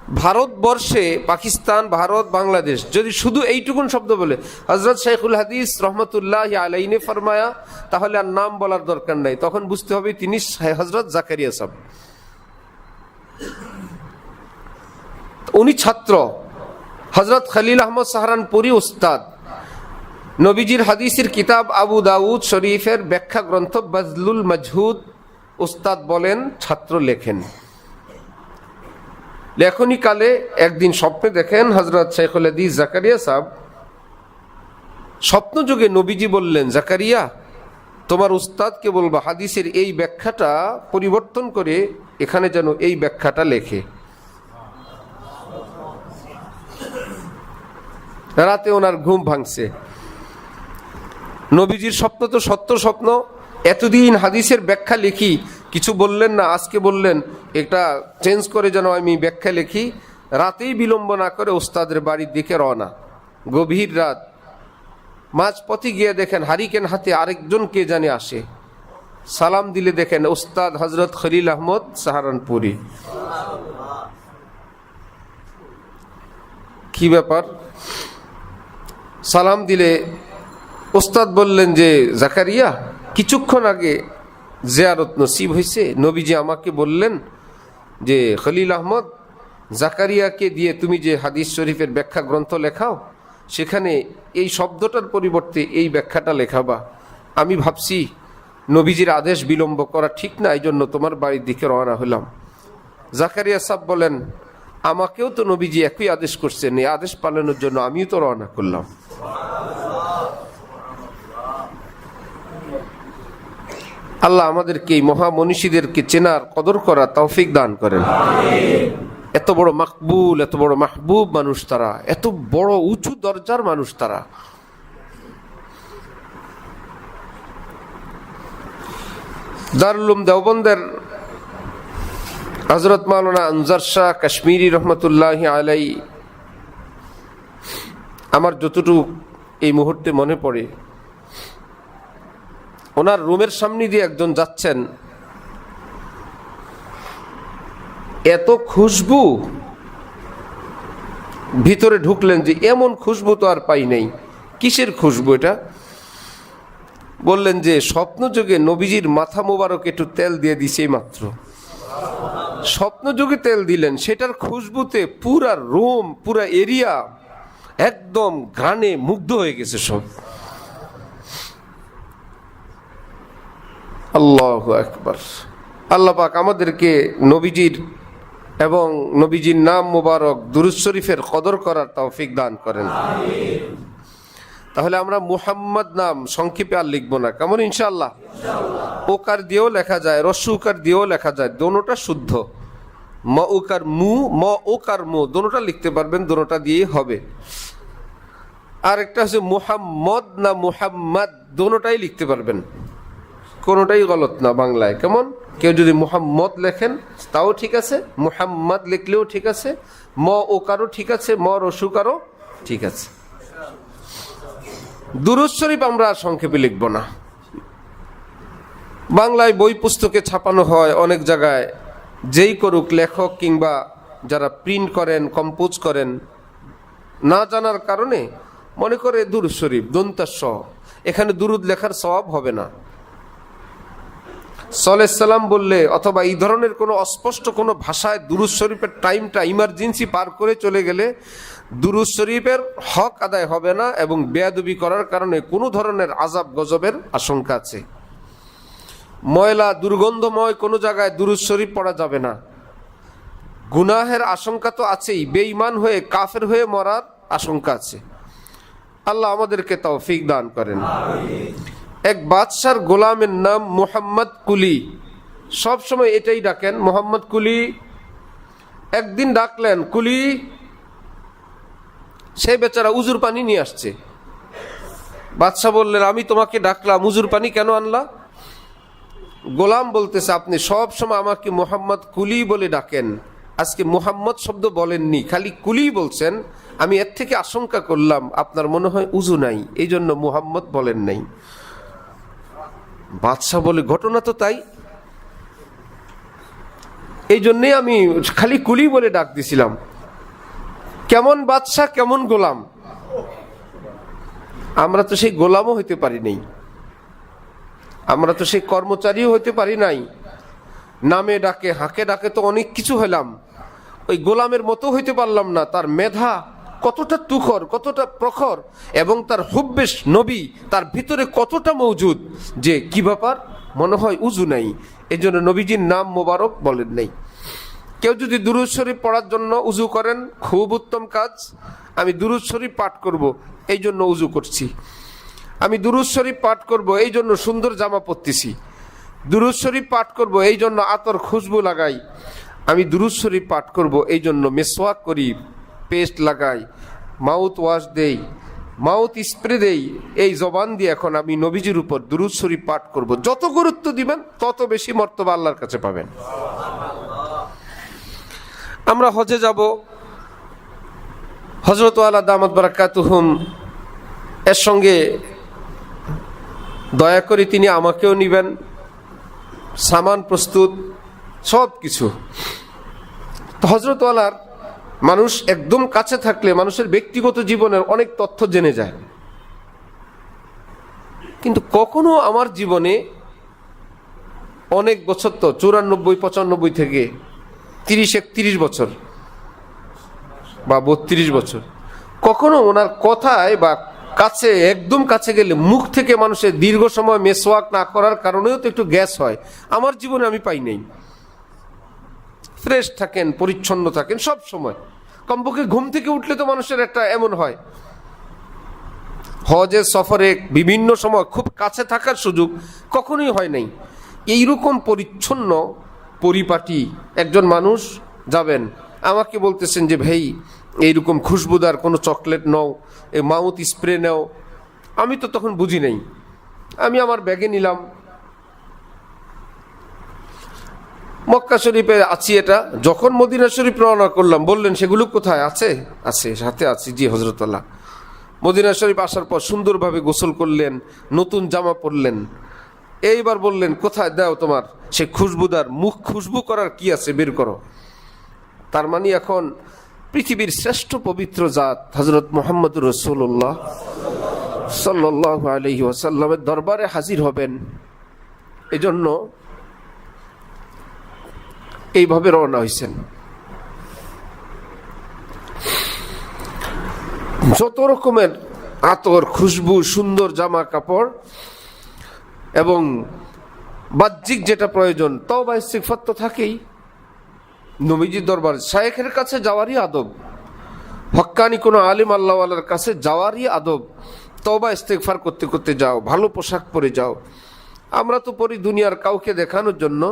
ভারতবর্ষে পাকিস্তান, ভারত, বাংলাদেশ যদি শুধু এইটুকুন শব্দ বলে হযরত শাইখুল হাদিস রহমতুল্লাহ আলাইহি ফরমায়া, তাহলে আর নাম বলার দরকার নাই, তখন বুঝতে হবে তিনি হযরত জাকারিয়া সাহেব। উনি ছাত্র হযরত খলিল আহমদ সাহারানপুরি উস্তাদ। নবীজির হাদিসের কিতাব আবু দাউদ শরীফের ব্যাখ্যা গ্রন্থ বাজলুল মাজহুদ উস্তাদ বলেন ছাত্র লেখেন। লেখনী কালে একদিন স্বপ্নে দেখেন হযরত শাইখুল হাদিস জাকারিয়া সাহেব, স্বপ্ন যুগে নবীজি বললেন, জাকারিয়া তোমার উস্তাদকে বলবা হাদিসের এই ব্যাখ্যাটা পরিবর্তন করে এখানে যেন এই ব্যাখ্যাটা লেখে। রাতে ওনার ঘুম ভাঙছে। নবীজির স্বপ্ন তো সত্য স্বপ্ন, এতদিন হাদিসের ব্যাখ্যা লিখি, কিছু বললেন না, আজকে বললেন এটা চেঞ্জ করে যেন আমি ব্যাখ্যা লিখি। রাতেই বিলম্ব না করে উস্তাদের বাড়ির দিকে রওনা। গভীর রাত, মাঝপথে গিয়ে দেখেন হারিকেন হাতে আরেকজন কে জানে আসে। সালাম দিলে দেখেন উস্তাদ হযরত খলিল আহমদ সাহারানপুরি। কি ব্যাপার? সালাম দিলে উস্তাদ বললেন যে, জাকারিয়া কিছুক্ষণ আগে জিয়ারত নসিব হয়েছে, নবীজি আমাকে বললেন যে খলিল আহমদ জাকারিয়াকে দিয়ে তুমি যে হাদিস শরীফের ব্যাখ্যা গ্রন্থ লেখাও, সেখানে এই শব্দটার পরিবর্তে এই ব্যাখ্যাটা লেখাবা। আমি ভাবছি নবীজির আদেশ বিলম্ব করা ঠিক না, এই জন্য তোমার বাড়ির দিকে রওনা হলাম। জাকারিয়া সাহেব বলেন, আমাকেও তো নবীজি একই আদেশ করছেন, এই আদেশ পালনের জন্য আমিও তো রওনা করলাম। আল্লাহ আমাদেরকে এই মহামনীষীদেরকে চেনার কদর করা তৌফিক দান করেন। এত বড় মাকবুল, এত বড় মাহবুব মানুষ তারা, এত বড় উঁচু দরজার মানুষ তারা। দারুল উলুম দেওবন্দের হযরত মাওলানা আনজার শাহ কাশ্মীরি রহমতুল্লাহ আলাইহি, আমার যতটুকু এই মুহূর্তে মনে পড়ে, ওনার রুমের সামনে দিয়ে একজন যাচ্ছেন, এত খুশবু, ভিতরে ঢুকলেন যে এমন খুশবু তো আর পাই নাই। কিসের খুশবু এটা? বললেন যে স্বপ্ন যুগে নবীজির মাথা মোবারক একটু তেল দিয়ে দিছে মাত্র। স্বপ্ন যুগে তেল দিলেন, সেটার খুশবুতে পুরা রুম, পুরা এরিয়া একদম ঘ্রাণে মুগ্ধ হয়ে গেছে সব। আল্লাহু আকবার। আল্লাহ পাক আমাদেরকে নবীজির এবং নবীজির নাম মুবারক দুরূদ শরীফের কদর করার তৌফিক দান করেন। তাহলে আমরা মুহাম্মদ নাম সংক্ষেপে আর লিখবো না, কেমন? ইনশাআল্লাহ। ওকার দিয়েও লেখা যায়, রস্য উকার দিয়েও লেখা যায়, দোনোটা শুদ্ধ। ম উকার মু, ম ওকার মু, দোনোটা লিখতে পারবেন, দোনোটা দিয়েই হবে। আর একটা হচ্ছে মুহাম্মদ না মুহাম্মদ, দোনোটাই লিখতে পারবেন, কোনোটাই গলত না বাংলায়। কেমন? কেউ যদি মুহাম্মদ লেখেন তাও ঠিক আছে, মুহাম্মদ লিখলেও ঠিক আছে, ম ওকারও ঠিক আছে, ম রসুকারও ঠিক আছে। দুরূদ শরীফ আমরা সংক্ষেপে লিখব না। বাংলায় বই পুস্তকে ছাপানো হয় অনেক জায়গায়, যেই করুক লেখক কিংবা যারা প্রিন্ট করেন, কম্পোজ করেন, না জানার কারণে মনে করে দুরূদ শরীফ দন্তাস, এখানে দুরূদ লেখার সওয়াব হবে না। সালাম বললে অথবা এই ধরনের কোনো অস্পষ্ট কোনো ভাষায় দুরূদ শরীফের টাইমটা ইমার্জেন্সি পার করে চলে গেলে দুরূদ শরীফের হক আদায় হবে না, এবং বেয়াদবি করার কারণে কোনো ধরনের আযাব গজবের আশঙ্কা আছে। ময়লা দুর্গন্ধময় কোনো জায়গায় দুরূদ শরীফ পড়া যাবে না। গুনাহের আশঙ্কা তো আছেই, বেঈমান হয়ে কাফের হয়ে মরার আশঙ্কা আছে। আল্লাহ আমাদেরকে তৌফিক দান করেন। এক বাদশার গোলামের নাম মুহাম্মদ কুলি, সব সময় এটাই ডাকেন, মোহাম্মদ কুলি। একদিন ডাকলেন, কুলি। সে বেচারা উজুর পানি নিয়ে আসছে। বাদশা বললেন, আমি তোমাকে ডাকলাম, উজুর পানি কেন আনলা? গোলাম বলতেছে, আপনি সব সময় আমাকে মোহাম্মদ কুলি বলে ডাকেন, আজকে মোহাম্মদ শব্দ বলেননি, খালি কুলি বলছেন। আমি এর থেকে আশঙ্কা করলাম আপনার মনে হয় উজু নাই, এই জন্য মোহাম্মদ বলেন নাই। বাদশাহ বলে, ঘটনা তো তাই, এই জন্যে আমি খালি কুলি বলে ডাক দিছিলাম। কেমন বাদশা কেমন গোলাম। আমরা তো সেই গোলামও হইতে পারি নাই, আমরা তো সেই কর্মচারীও হইতে পারি নাই। নামে ডাকে হাঁকে ডাকে তো অনেক কিছু হইলাম, ওই গোলামের মতো হইতে পারলাম না। তার মেধা কতটা তুখর, কতটা প্রখর, এবং তার হুব্বেশ নবী তার ভিতরে কতটা মৌজুদ, যে কি ব্যাপার মনে হয় উজু নাই, এই জন্য নবীজির নাম মোবারক বলেন নাই। কেউ যদি দুরূদ শরীফ পড়ার জন্য উজু করেন, খুব উত্তম কাজ। আমি দুরূদ শরীফ পাঠ করব, এই জন্য উজু করছি। আমি দুরূদ শরীফ পাঠ করব, এই জন্য সুন্দর জামা পরতেছি। দুরূদ শরীফ পাঠ করব, এই জন্য আতর খুশবু লাগাই। আমি দুরূদ শরীফ পাঠ করব, এই জন্য মেসওয়াক করি, পেস্ট লাগাই, মাউথ ওয়াশ দেই, মাউথ স্প্রে দেই। এই জবান দিয়ে এখন আমি নবীজির উপর দুরূদ শরীফ পাঠ করব। যত গুরুত্ব দিবেন তত বেশি মর্তবা আল্লাহর কাছে পাবেন। আমরা হজে যাব, হযরত আলা দামাত বারাকাতুহুম এর সঙ্গে দয়া করে তিনি আমাকেও নিবেন, সামান প্রস্তুত সব কিছু। হযরত আলার মানুষ একদম কাছে থাকলে মানুষের ব্যক্তিগত জীবনের অনেক তথ্য জেনে যায়, কিন্তু কখনো আমার জীবনে অনেক বছর, তো 94-95 থেকে 30-31 বছর বা 32 বছর, কখনো ওনার কথায় বা কাছে, একদম কাছে গেলে মুখ থেকে মানুষের দীর্ঘ সময় মেসওয়াক না করার কারণেও তো একটু গ্যাস হয়, আমার জীবনে আমি পাই নাই। ফ্রেশ থাকেন, পরিচ্ছন্ন থাকেন সব সময়। কমপক্ষে ঘুম থেকে উঠলে তো মানুষের একটা এমন হয়। হজের সফরে বিভিন্ন সময় খুব কাছে থাকার সুযোগ কখনোই হয় নাই। এইরকম পরিচ্ছন্ন পরিপাটি একজন মানুষ যাবেন, আমাকে বলতেছেন যে ভাই এইরকম খুশবুদার কোনো চকলেট নাও, এই মাউথ স্প্রে নাও। আমি তো তখন বুঝি নাই, আমি আমার ব্যাগে নিলাম। মক্কা শরীফে আছি, এটা যখন মদিনা শরীফ রওনা করলাম বললেন সেগুলো কোথায় আছে? আছে, সাথে আছে। জি হযরত আল্লাহ। মদিনা শরীফ আসার পর সুন্দরভাবে গোসল করলেন, নতুন জামা পরলেন, এইবার বললেন কোথায় দাও তোমার সে খুশবুদার, মুখ খুশবু করার কি আছে বের করো। তার মানে এখন পৃথিবীর শ্রেষ্ঠ পবিত্র জাত হযরত মুহাম্মদুর রাসূলুল্লাহ সাল্লাল্লাহু আলাইহি ওয়াসাল্লামের দরবারে হাজির হবেন, এজন্য এইভাবে রওনা হয়েছেন। যত রকমের আতর, খুশবু, সুন্দর জামা কাপড় এবং বাহ্যিক যেটা প্রয়োজন, তওবা ইস্তিগফার তো থাকেই। নবীজির দরবার শায়েখের কাছে যাওয়ারই আদব, হক্কানি কোনো আলিম আল্লাহওয়ালার কাছে যাওয়ারই আদব। তওবা ইস্তিগফার করতে করতে যাও, ভালো পোশাক পরে যাও। আমরা তো পরি দুনিয়ার কাউকে দেখানোর জন্য।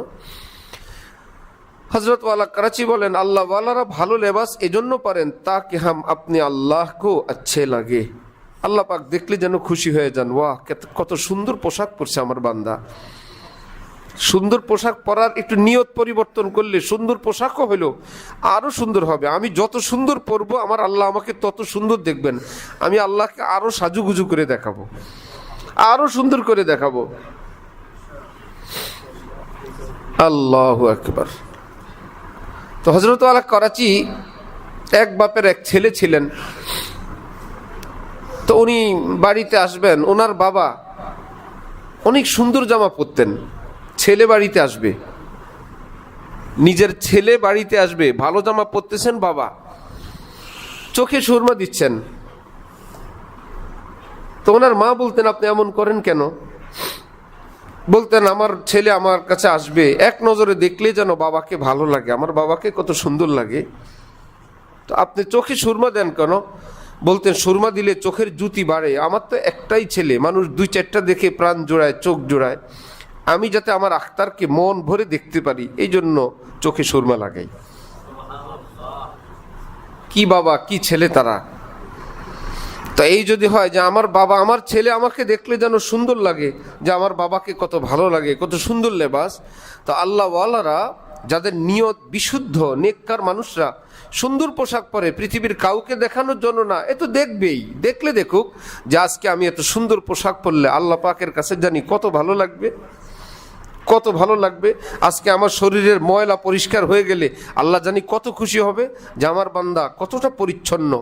হযরত ওয়ালা করাচি বলেন, আল্লাহ ওয়ালারা ভালো লেবাস এজন্য পারেন তাকে হাম আপনি আল্লাহ কো আচ্ছে লাগে, আল্লাহ পাক দেখলে যেন খুশি হয়ে যান, ওয়াহ কত সুন্দর পোশাক পরছে আমার বান্দা। সুন্দর পোশাক পরার একটু নিয়ত পরিবর্তন করলে সুন্দর পোশাকও হইলো আরো সুন্দর হবে। আমি যত সুন্দর পরবো আমার আল্লাহ আমাকে তত সুন্দর দেখবেন। আমি আল্লাহকে আরো সাজুগুজু করে দেখাবো, আরো সুন্দর করে দেখাবো। আল্লাহু আকবার। তো হযরত আলা করাচি এক বাপের এক ছেলে ছিলেন। তো উনি বাড়িতে আসবেন, ওনার বাবা অনেক সুন্দর জামা পরতেন। ছেলে বাড়িতে আসবে, নিজের ছেলে বাড়িতে আসবে, ভালো জামা পরতেছেন বাবা, চোখে সুরমা দিচ্ছেন। তো ওনার মা বলতেন আপনি এমন করেন কেন? বলতেন আমার ছেলে আমার কাছে আসবে, এক নজরে দেখলে যেন বাবাকে ভালো লাগে, আমার বাবাকে কত সুন্দর লাগে, তো আপনি চোখে সুরমা দেন কেন? বলতেন সুরমা দিলে চোখের জ্যোতি বাড়ে, আমার তো একটাই ছেলে, মানুষ 2-4টা দেখে প্রাণ জোড়ায়, চোখ জোড়ায়, আমি যাতে আমার আখতারকে মন ভরে দেখতে পারি এই জন্য চোখে সুরমা লাগাই। কি বাবা কি ছেলে তারা। তো এই যদি হয় যে আমার বাবা, আমার ছেলে আমাকে দেখলে যেন সুন্দর লাগে, যে আমার বাবাকে কত ভালো লাগে, কত সুন্দর লেবাস, তো আল্লাহ ওয়ালারা যাদের নিয়ত বিশুদ্ধ, নেককার মানুষরা সুন্দর পোশাক পরে পৃথিবীর কাউকে দেখানোর জন্য না, এ তো দেখবেই, দেখলে দেখুক যে আজকে আমি এত সুন্দর পোশাক পরলে আল্লাহ পাকের কাছে জানি কত ভালো লাগবে। কত ভালো লাগবে। আজকে আমার শরীরের ময়লা পরিষ্কার হয়ে গেলে আল্লাহ জানি কত খুশি হবে যে আমার বান্দা কতটা পরিচ্ছন্ন।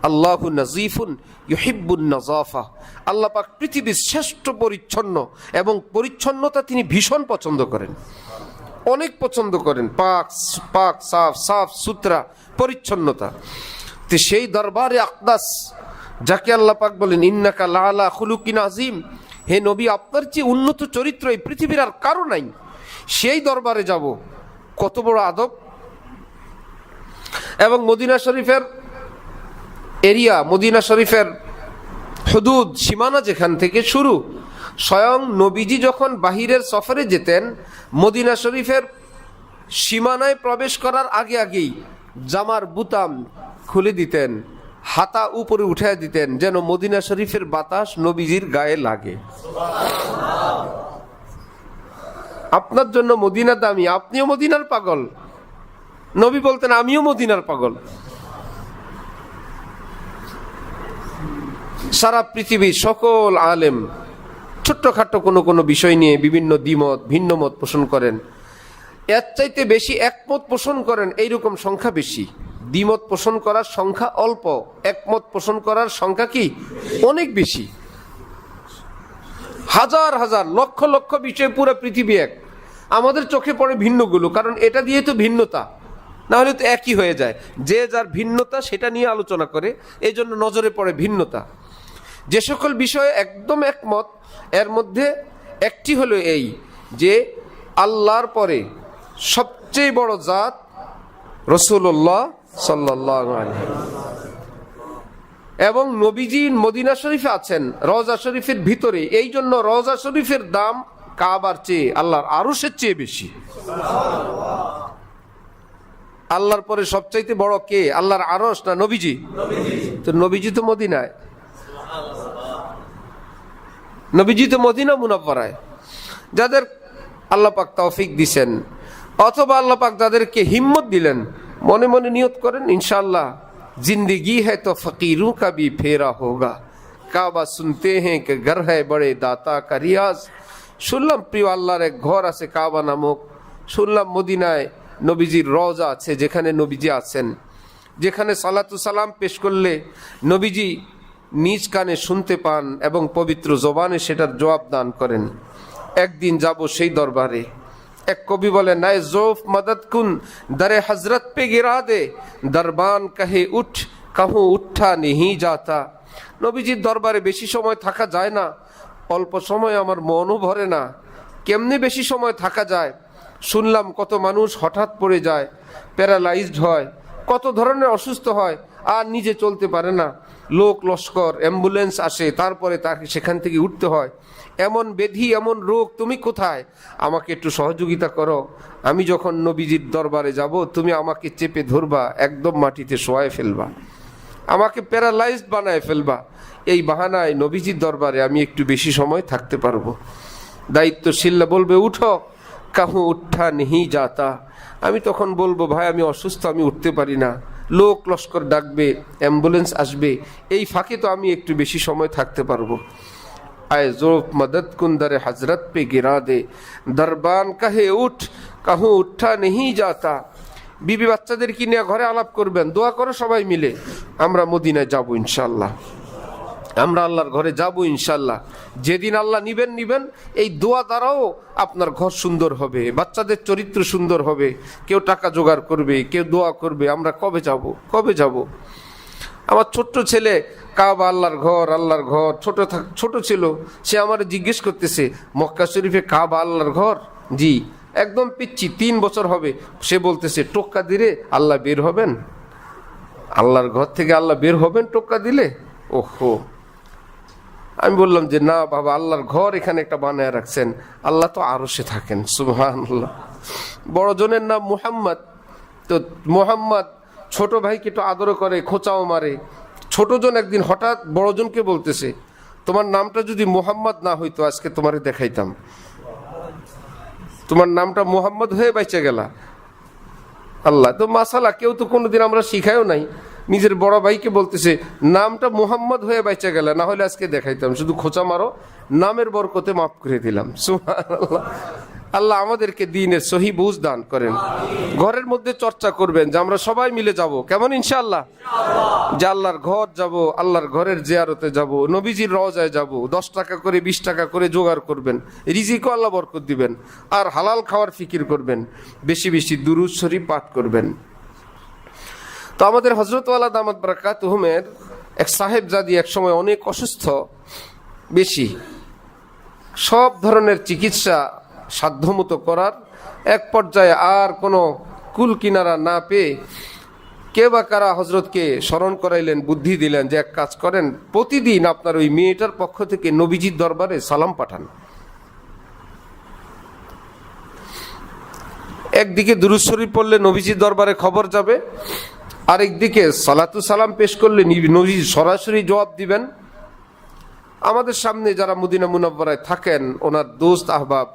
আল্লাহু নাজিফুন ইউহিব্বুন নাজাফা। আল্লাহ পাক পৃথিবীর শ্রেষ্ঠ পরিচ্ছন্ন, এবং পরিচ্ছন্নতা তিনি ভীষণ পছন্দ করেন, অনেক পছন্দ করেন। পাক পাক সাফ সাফ সুতরা পরিচ্ছন্নতা। তো সেই দরবারে আকদাস যাকে আল্লাহ পাক বলেন ইন্নাকা লাআলা খুলুকিন আযীম, হে নবী আপনার চেয়ে উন্নত চরিত্র এই পৃথিবীর আর কারো নাই, সেই দরবারে যাব, কত বড় আদব। এবং মদিনা শরীফের এরিয়া, মদিনা শরীফের হুদুদ সীমানা যেখান থেকে শুরু, স্বয়ং নবীজি যখন বাহিরের সফরে যেতেন মদিনা শরীফের সীমানায় প্রবেশ করার আগে আগেই জামার বুতাম খুলে দিতেন, হাতা উপরে উঠে দিতেন, যেন মদিনা শরীফের বাতাস নবীজির গায়ে লাগে। আপনার জন্য মদিনা দামি, আপনিও মদিনার পাগল। নবী বলতেন আমিও মদিনার পাগল। সারা পৃথিবীর সকল আলেম ছোট্টখাট্ট কোনো কোনো বিষয় নিয়ে বিভিন্ন দ্বিমত ভিন্ন মত পোষণ করেন, এর চাইতে বেশি একমত পোষণ করেন এইরকম সংখ্যা বেশি। দ্বিমত পোষণ করার সংখ্যা অল্প, একমত পোষণ করার সংখ্যা কি অনেক বেশি। হাজার হাজার লক্ষ লক্ষ বিষয় পুরো পৃথিবী এক, আমাদের চোখে পড়ে ভিন্নগুলো, কারণ এটা দিয়ে তো ভিন্নতা, না হলে তো একই হয়ে যায়। যে যার ভিন্নতা সেটা নিয়ে আলোচনা করে, এই জন্য নজরে পড়ে ভিন্নতা। যে সকল বিষয়ে একদম একমত, এর মধ্যে একটি হলো এই যে আল্লাহর পরে সবচেয়ে বড় জাত রাসূলুল্লাহ সাল্লাল্লাহু আলাইহি এবং নবীজি মদিনা শরীফে আছেন রওজা শরীফের ভিতরে, এই জন্য রওজা শরীফের দাম কাবার চেয়ে আল্লাহর আরশের চেয়ে বেশি। আল্লাহর পরে সবচাইতে বড় কে? আল্লাহর আরশ না নবীজি? তো নবীজি তো মদিনায়, নবীজি তো মদিনা মুনাওয়ারায়। যাদের আল্লাহ পাক তৌফিক দিছেন, অথবা আল্লাহ পাক যাদেরকে হিম্মত দিলেন, মনে মনে নিয়ত করেন ইনশাআল্লাহ जिंदगी है तो फकीरों का भी फेरा होगा, काबा सुनते हैं कि घर है बड़े दाता का रियाज। শুনলাম প্রিয় আল্লাহর এক ঘর আছে কাবা নামক, শুনলাম মদিনায় নবীজির রওজা আছে যেখানে নবীজি আছেন, যেখানে সালাতু সালাম পেশ করলে নবীজি নিজ কানে শুনতে পান এবং পবিত্র জবানে সেটার জবাব দান করেন। একদিন যাব সেই দরবারে। এক কবি বলে নাই জোফ মদদ কুন দরে হজরত পে গিরা দে, দরবান কহে উঠ কাহু উঠা নেহি যাতা। নবীজির দরবারে বেশি সময় থাকা যায় না, অল্প সময় আমার মনও ভরে না। কেমনে বেশি সময় থাকা যায়? শুনলাম কত মানুষ হঠাৎ পড়ে যায়, প্যারালাইজড হয়, কত ধরনের অসুস্থ হয়, আর নিজে চলতে পারে না, লোক লস্কর অ্যাম্বুলেন্স আসে, তারপরে তাকে সেখান থেকে উঠতে হয়। এমন ব্যাধি এমন রোগ, তুমি কোথায়? আমাকে একটু সহযোগিতা করো। আমি যখন নবীজির দরবারে যাব তুমি আমাকে চেপে ধরবা, একদম মাটিতে শোয়ায় ফেলবা, আমাকে প্যারালাইজড বানায় ফেলবা। এই বাহানায় নবীজির দরবারে আমি একটু বেশি সময় থাকতে পারবো। দায়িত্বশীলরা বলবে উঠো, কাহু উঠা নেহি যাতা। আমি তখন বলবো ভাই আমি অসুস্থ, আমি উঠতে পারি না। লোক লস্কর ডাকবে, অ্যাম্বুলেন্স আসবে, এই ফাঁকে তো আমি একটু বেশি সময় থাকতে পারবো। আয় জোফ মদদ কুন্দরে হজরত পে গিরা দে, দরবান কাহে উঠ কাহু উঠা নেহি যাতা। বিবি বাচ্চাদেরকে নিয়ে ঘরে আলাপ করবেন, দোয়া করো সবাই মিলে, আমরা মদিনায় যাব ইনশাল্লাহ, আমরা আল্লাহর ঘরে যাব ইনশাল্লাহ। যেদিন আল্লাহ নিবেন, এই দোয়া দ্বারাও আপনার ঘর সুন্দর হবে, বাচ্চাদের চরিত্র সুন্দর হবে। কেউ টাকা জোগাড় করবে, কেউ দোয়া করবে, আমরা কবে যাব। আমার ছোট্ট ছেলে কাবা আল্লাহর ঘর ছোট ছিল, সে আমার জিজ্ঞেস করতেছে মক্কা শরীফে কাবা আল্লাহর ঘর? জি। একদম পিচ্ছি, 3 বছর হবে। সে বলতেছে টোক্কা দিলে আল্লাহ বের হবেন, আল্লাহর ঘর থেকে আল্লাহ বের হবেন টোক্কা দিলে? ওহো। আমি বললাম যে না বাবা, আল্লাহর ঘর এখানে একটা বানায় রাখছেন, আল্লাহ তো আরশে থাকেন। সুবহানাল্লাহ। বড় জনের নাম মুহাম্মদ, তো মুহাম্মদ ছোট ভাইকে একটু আদর করে, খোঁচাও মারে। ছোটজন একদিন হঠাৎ বড়জনকে বলতেছে তোমার নামটা যদি মুহাম্মদ না হইতো আজকে তোমারে দেখাইতাম, তোমার নামটা মুহাম্মদ হয়ে বেঁচে গেলা। আল্লাহ তো মাসালা, কেউ তো কোনোদিন আমরা শিখায়ও নাই। নিজের বড় ভাইকে বলতেছে নামটা মুহাম্মদ হয়ে বেঁচে গেল, না হলে আজকে দেখাইতাম, শুধু খোঁচা মারো, নামের বরকতে মাফ করে দিলাম। সুবহানাল্লাহ। আল্লাহ আমাদেরকে দ্বীনের সহি বুঝ দান করেন। ঘরের মধ্যে চর্চা করবেন যে আমরা সবাই মিলে যাব, কেমন ইনশাআল্লাহ? যে আল্লাহর ঘর যাব, আল্লাহর ঘরের জিয়ারতে যাব, নবীজির রওজায় যাব, 10 টাকা করে 20 টাকা করে জোগাড় করবেন, রিজিকও আল্লাহ বরকত দিবেন, আর হালাল খাওয়ার ফিকির করবেন, বেশি বেশি দুরূদ শরীফ পাঠ করবেন। তো আমাদের হযরত ওয়ালা দামাত বারাকাতুহুমের এক সাহেবজাদি এক সময় অনেক অসুস্থ, বেশি সব ধরনের চিকিৎসা সাধ্যমতো করার এক পর্যায়ে আর কোনো কুল কিনারা না পেয়ে কে বা কারা হজরতকে স্মরণ করাইলেন, বুদ্ধি দিলেন যে এক কাজ করেন, প্রতিদিন আপনার ওই মেয়েটার পক্ষ থেকে নবীজির দরবারে সালাম পাঠান। একদিকে দুরূদ শরীফ পড়লে নবীজির দরবারে খবর যাবে, আরেকদিকে সালাতু সালাম পেশ করলে নবী সরাসরি জবাব দিবেন। আমাদের সামনে যারা মদিনা মুনাব্বরায় থাকেন, ওনার দোস্ত আহবাব,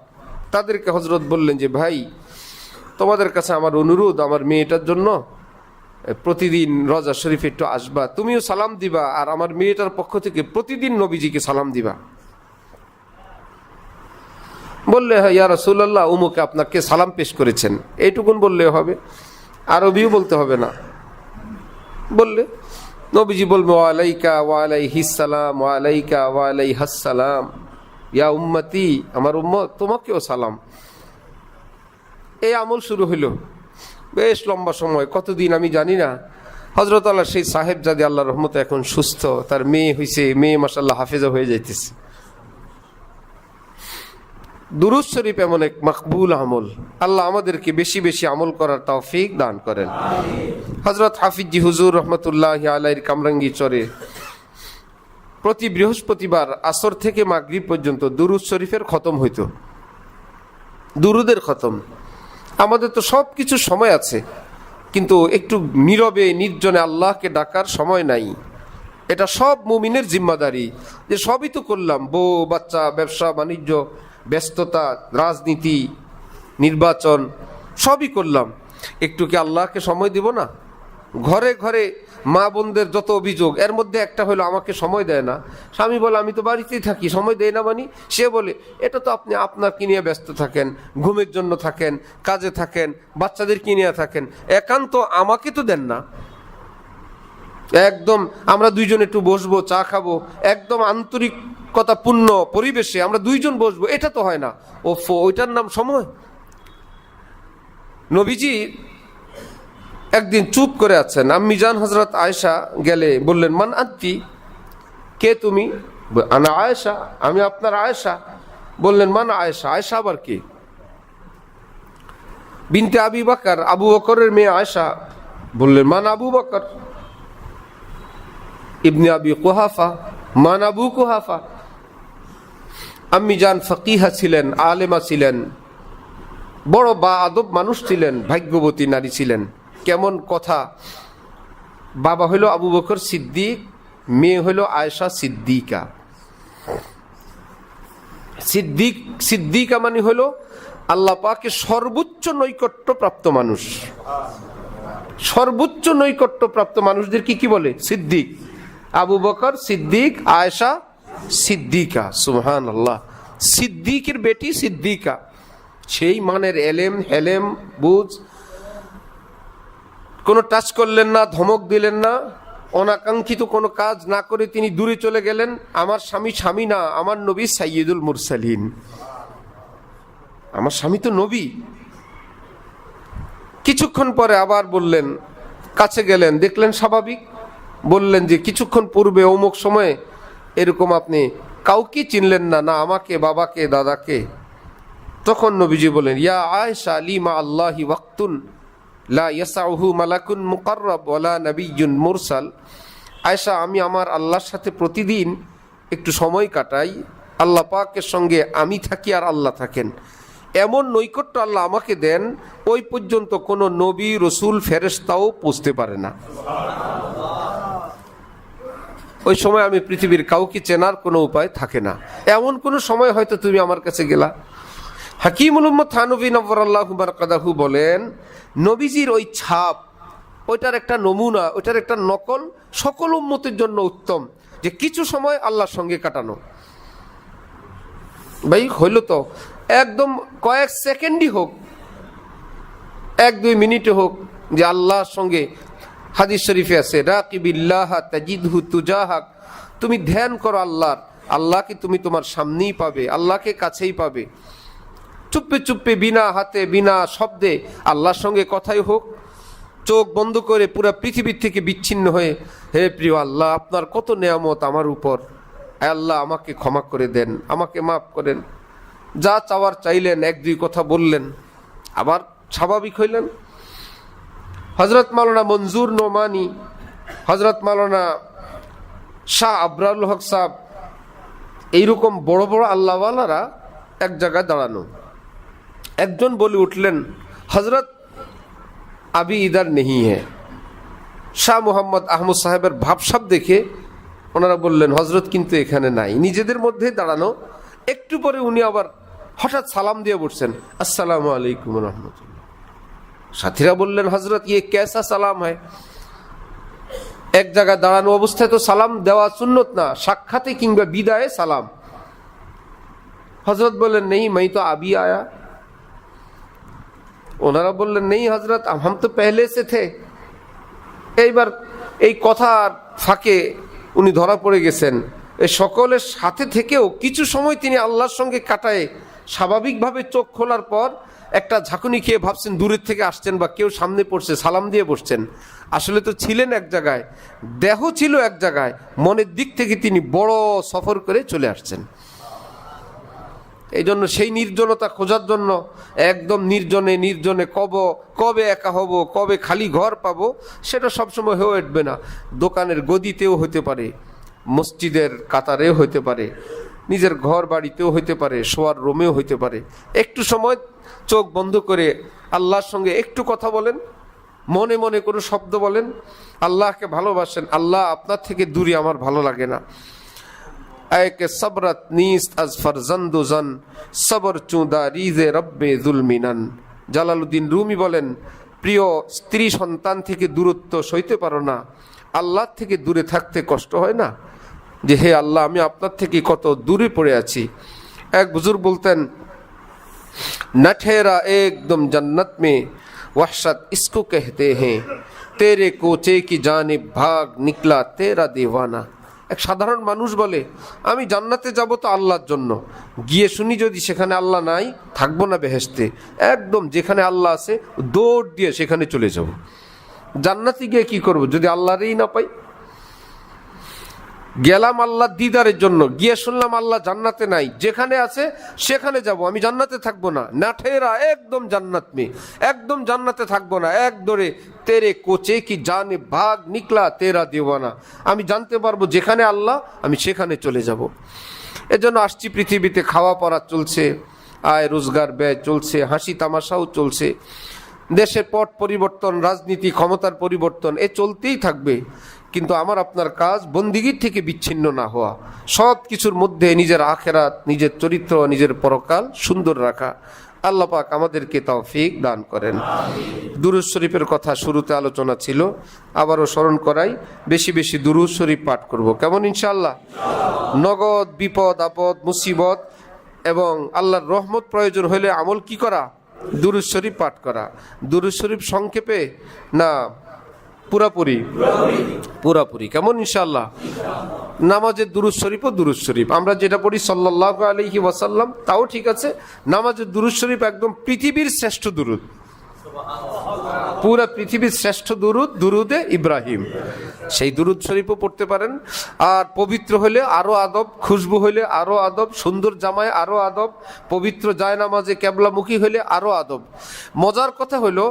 তাদেরকে হজরত বললেন যে ভাই, তোমাদের কাছে আমার অনুরোধ, আমার মেয়েটার জন্য প্রতিদিন রওজা শরীফে একটু আসবা, তুমিও সালাম দিবা, আর আমার মেয়েটার পক্ষ থেকে প্রতিদিন নবীজিকে সালাম দিবা। বললে হ্যাঁ ইয়া রাসূলুল্লাহ, উমুকে আপনাকে সালাম পেশ করেছেন, এইটুকুন বললে হবে, আরবিও বলতে হবে না। বললে নবীজি বলবে ওয়ালাইকা ওয়ালাইহিস সালাম ওয়ালাইকা ওয়ালাইহাস সালাম ইয়া উম্মতি, আমার উম্মত তোমাকেও সালাম। এই আমল শুরু হইল বেশ লম্বা সময়, কতদিন আমি জানি না। হযরত আল্লাহ সেই সাহেবজাদে আল্লাহর রহমতে এখন সুস্থ, তার মেয়ে হইছে, মেয়ে মাশাআল্লাহ হাফেজা হয়ে যাইতেছে। দুরূদ শরীফ এমন এক মকবুল আমল, আল্লাহ আমাদেরকে বেশি বেশি আমল করার তৌফিক দান করেন। হযরত হাফিজি হুজুর রহমতুল্লাহি আলাইহির কামরাঙ্গী চরে প্রতি বৃহস্পতিবার আসর থেকে মাগরিব পর্যন্ত দুরূদ শরীফের খতম হইতো, দুরূদের খতম। আমাদের তো সব কিছু সময় আছে, কিন্তু একটু নীরবে নির্জনে আল্লাহকে ডাকার সময় নাই। এটা সব মুমিনের জিম্মাদারি, যে সবই তো করলাম, বউ বাচ্চা, ব্যবসা বাণিজ্য, ব্যস্ততা, রাজনীতি, নির্বাচন, সবই করলাম, একটু কি আল্লাহকে সময় দিব না? ঘরে ঘরে মা বোনদের যত অভিযোগ, এর মধ্যে একটা হলো আমাকে সময় দেয় না। স্বামী বলে আমি তো বাড়িতেই থাকি, সময় দেয় না, মানে সে বলে এটা তো আপনি আপনাকে নিয়ে ব্যস্ত থাকেন, ঘুমের জন্য থাকেন, কাজে থাকেন, বাচ্চাদেরকে নিয়ে থাকেন, একান্ত আমাকে তো দেন না। একদম আমরা দুইজন একটু বসবো, চা খাবো, একদম আন্তরিকতাপূর্ণ পরিবেশে আমরা দুইজন বসবো, এটা তো হয় না। ওইটার নাম সময়? নবীজি একদিন চুপ করে আছেন, আম্মি জান হযরত আয়েশা গেলে বললেন মান আন্তি, কে তুমি? আনা আয়েশা, আমি আপনার আয়েশা। বললেন মান আয়েশা, আয়েশা আবার কে? বিনতে আবি বকর, আবু বকরের মেয়ে আয়েশা। বললেন মান আবু বকর ইবনে আবি কুহাফা, মান আবু কুহাফা। আম্মি জান ফকিহা ছিলেন, আলেমা ছিলেন, বড় বা আদব মানুষ ছিলেন, ভাগ্যবতী নারী ছিলেন। কেমন কথা! বাবা হইল আবু বকর সিদ্দিক, মেয়ে হইল আয়েশা সিদ্দিকা। সিদ্দিকা মানে হইল আল্লাহ পাকের সর্বোচ্চ নৈকট্য প্রাপ্ত মানুষ। সর্বোচ্চ নৈকট্য প্রাপ্ত মানুষদের কি বলে? সিদ্দিক। আবু বকর সিদ্দিক, আয়েশা সিদ্দিকা। সুবহানাল্লাহ, সিদ্দিকের বেটি সিদ্দিকা। সেই মানের এলেম হেলেম বুঝ, কোনো টাচ করলেন না, ধমক দিলেন না, অনাকাঙ্ক্ষিত কোনো কাজ না করে তিনি দূরে চলে গেলেন। আমার স্বামী স্বামী না, আমার নবী সাইয়্যিদুল মুরসালিন, আমার স্বামী তো নবী। কিছুক্ষণ পরে আবার বললেন, কাছে গেলেন, দেখলেন স্বাভাবিক। বললেন যে কিছুক্ষণ পূর্বে অমুক সময়ে এরকম আপনি কাউকে চিনলেন না, না আমাকে, বাবাকে, দাদাকে। তখন নবীজি বলেন ইয়া আয়েশা লিমা আল্লাহি ওয়াক্তুন লা ইয়াসাউহু মালাকুন মুকাররাব ওয়ালা নাবিয়্যুন মুরসাল। আয়েশা, আমি আমার আল্লাহর সাথে প্রতিদিন একটু সময় কাটাই, আল্লাহ পাকের সঙ্গে আমি থাকি আর আল্লাহ থাকেন। এমন নৈকট্য আল্লাহ আমাকে দেন, ওই পর্যন্ত কোনো নবী, রসুল, ফেরেশতাও পৌঁছতে পারে না। ওই সময় আমি পৃথিবীর কাউকে চেনার কোনো উপায় থাকে না। এমন কোনো সময় হয়তো তুমি আমার কাছে গেলা। হাকিমুল উম্মত থানভী নওয়ারাল্লাহু বারাকাতুহু বলেন, নবীজির ওই ছাপ, ওইটার একটা নমুনা, ওইটার একটা নকল সকল উম্মতের জন্য উত্তম, যে কিছু সময় আল্লাহর সঙ্গে কাটানো। ভাই হইল তো, একদম কয়েক সেকেন্ডই হোক, 1-2 মিনিটে হোক, যে আল্লাহর সঙ্গে হাদিস শরীফে আছে রাকিবিল্লাহ তাজিদহু তুজাহাক, তুমি ধ্যান করো আল্লাহর, আল্লাহকে তুমি তোমার সামনেই পাবে, আল্লাহকে কাছেই পাবে। চুপে চুপে বিনা হাতে বিনা শব্দে আল্লাহর সঙ্গে কথাই হোক, চোখ বন্ধ করে পুরো পৃথিবীর থেকে বিচ্ছিন্ন হয়ে, হে প্রিয় আল্লাহ, আপনার কত নেয়ামত আমার উপর, আল্লাহ আমাকে ক্ষমা করে দেন, আমাকে মাফ করেন। যা চাওয়ার চাইলেন, 1-2 কথা বললেন, আবার স্বাভাবিক হইলেন। হজরত মাওলানা মঞ্জুর নোমানি, হজরত মাওলানা শাহ আবরারুল হক সাহেব, এইরকম বড় বড় আল্লাহওয়ালারা এক জায়গায় দাঁড়ানো। একজন বলে উঠলেন, হজরত আবি ইদার নেহি হ্যাঁ। শাহ মোহাম্মদ আহমদ সাহেবের ভাবসাব দেখে ওনারা বললেন, হজরত কিন্তু এখানে নাই। নিজেদের মধ্যে দাঁড়ানো। একটু পরে উনি আবার হঠাৎ সালাম দিয়ে বসছেন, আসসালামু আলাইকুম রহমতুল্লাহ। সাথীরা বললেন, হজরত ইয়ে কেসা সালাম হয়? এক জায়গায় দাঁড়ানো অবস্থায় তো সালাম দেওয়া সুন্নত না, সাক্ষাতে কিংবা বিদায়ে সালাম। হজরত বললেন, নেই मैं तो अभी आया। ওনারা বললেন, নেই হজরত हम तो पहले से थे। এইবার এই কথার ফাঁকে উনি ধরা পড়ে গেছেন। এই সকলের সাথে থেকেও কিছু সময় তিনি আল্লাহর সঙ্গে কাটায় স্বাভাবিকভাবে চোখ খোলার পর একটা ঝাঁকুনি খেয়ে ভাবছেন দূরের থেকে আসছেন বা কেউ সামনে পড়ছে, সালাম দিয়ে বসছেন। আসলে তো ছিলেন এক জায়গায়, দেহ ছিল এক জায়গায়, মনের দিক থেকে তিনি বড় সফর করে চলে আসছেন। এই জন্য সেই নির্জনতা খোঁজার জন্য একদম নির্জনে নির্জনে কবে একা হব, কবে খালি ঘর পাবো, সেটা সবসময় হয়ে উঠবে না। দোকানের গদিতেও হতে পারে, মসজিদের কাতারেও হতে পারে, নিজের ঘর বাড়িতেও হইতে পারে, শোয়ার রুমেও হইতে পারে। একটু সময় চোখ বন্ধ করে আল্লাহর সঙ্গে একটু কথা বলেন, মনে মনে কোনো শব্দ বলেন, আল্লাহকে ভালোবাসেন, আল্লাহ আপনার থেকে দূরে আমার ভালো লাগে না। আয়কে সবরত নিস্ত আজ ফরজন্দুজন সবর চুদা রিজে রব্বে জুলমিনান। জালালউদ্দিন রুমি বলেন, প্রিয় স্ত্রী সন্তান থেকে দূরত্ব সইতে পারো না, আল্লাহ থেকে দূরে থাকতে কষ্ট হয় না? যে হে আল্লাহ, আমি আপনার থেকে কত দূরে পড়ে আছি। এক বুজুর্গ বলতেন, न ठहरा एकदम जन्नत में वहशत इसको कहते हैं, तेरे कोचे की जानिब भाग निकला तेरा दीवाना। এক সাধারণ মানুষ বলে, আমি জান্নাতে যাব তো আল্লাহর জন্য, গিয়ে শুনি যদি সেখানে আল্লাহ নাই, থাকবো না বেহেশতে, একদম যেখানে আল্লাহ আছে দৌড় দিয়ে সেখানে চলে যাব। জান্নাতে গিয়ে কি করব যদি আল্লাহরই না পাই? গেলাম আল্লাহ দিদারের জন্য, গিয়ে শুনলাম আল্লাহ জান্নাতে নাই, যেখানে আছে সেখানে যাব, আমি জান্নাতে থাকবো না। না ঠেরা একদম জান্নাত মে, একদম জান্নাতে থাকবো না, এক দৌড়ে তেরে কোচে কি জানে ভাগ নিকলা তেরা দেওয়ানা। আমি জানতে পারবো যেখানে আল্লাহ, আমি সেখানে চলে যাব। এজন্য আসছি পৃথিবীতে, খাওয়া পড়া চলছে, আয় রোজগার ব্যয় চলছে, হাসি তামাশাও চলছে, দেশের পট পরিবর্তন, রাজনীতি ক্ষমতার পরিবর্তন, এ চলতেই থাকবে। কিন্তু আমার আপনার কাজ বন্দিগির থেকে বিচ্ছিন্ন না হওয়া, সব কিছুর মধ্যে নিজের আখেরাত, নিজের চরিত্র, নিজের পরকাল সুন্দর রাখা। আল্লাহ পাক আমাদেরকে তৌফিক দান করেন। দুরূদ শরীফের কথা শুরুতে আলোচনা ছিল, আবারও স্মরণ করাই, বেশি বেশি দুরূদ শরীফ পাঠ করব, কেমন ইনশাআল্লাহ? নগদ বিপদ আপদ মুসিবত এবং আল্লাহর রহমত প্রয়োজন হলে আমল কি করা? দুরূদ শরীফ পাঠ করা। দুরূদ শরীফ সংক্ষেপে না পুরাপুরি? পুরাপুরি। কেমন ইনশাআল্লাহ? নামাজের দুরূদ শরীফও দুরূদ শরীফ, আমরা যেটা পড়ি সাল্লাল্লাহু আলাইহি ওয়াসাল্লাম, তাও ঠিক আছে। নামাজের দুরূদ শরীফ একদম পৃথিবীর শ্রেষ্ঠ দুরূদ, পুরা পৃথিবীর শ্রেষ্ঠ দুরূদ, দুরূদে ইব্রাহিম। সেই দুরূদ শরীফও পড়তে পারেন। আর পবিত্র হলে আরো আদব, খুশবু হলে আরো আদব, সুন্দর জামায় আরো আদব, পবিত্র জায়নামাজে কেবলামুখী হলে আরো আদব। মজার কথা হলো,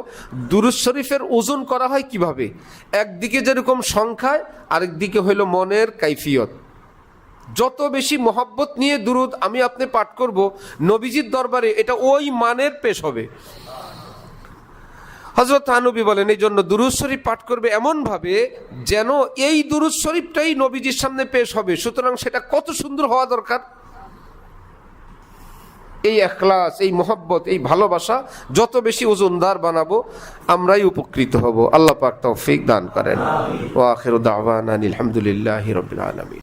দুরূদ শরীফের ওজন করা হয় কিভাবে? একদিকে যেরকম সংখ্যায়, আরেকদিকে হলো মনের কাইফিয়ত। যত বেশি মহব্বত নিয়ে দুরূদ আমি আপনি পাঠ করব, নবীজির দরবারে এটা ওই মানের পেশ হবে। হযরত নবী বলেন, এই জন্য দুরূদ শরীফ পাঠ করবে এমন ভাবে যেন এই দুরূদ শরীফটাই নবীজির সামনে পেশ হবে। সুতরাং সেটা কত সুন্দর হওয়া দরকার। এই ইখলাস, এই মহব্বত, এই ভালোবাসা যত বেশি ওজনদার বানাবো, আমরাই উপকৃত হব। আল্লাহ পাক তৌফিক দান করেন। ওয়া আখিরু দাওয়ানা আলহামদুলিল্লাহি রাব্বিল আলামিন।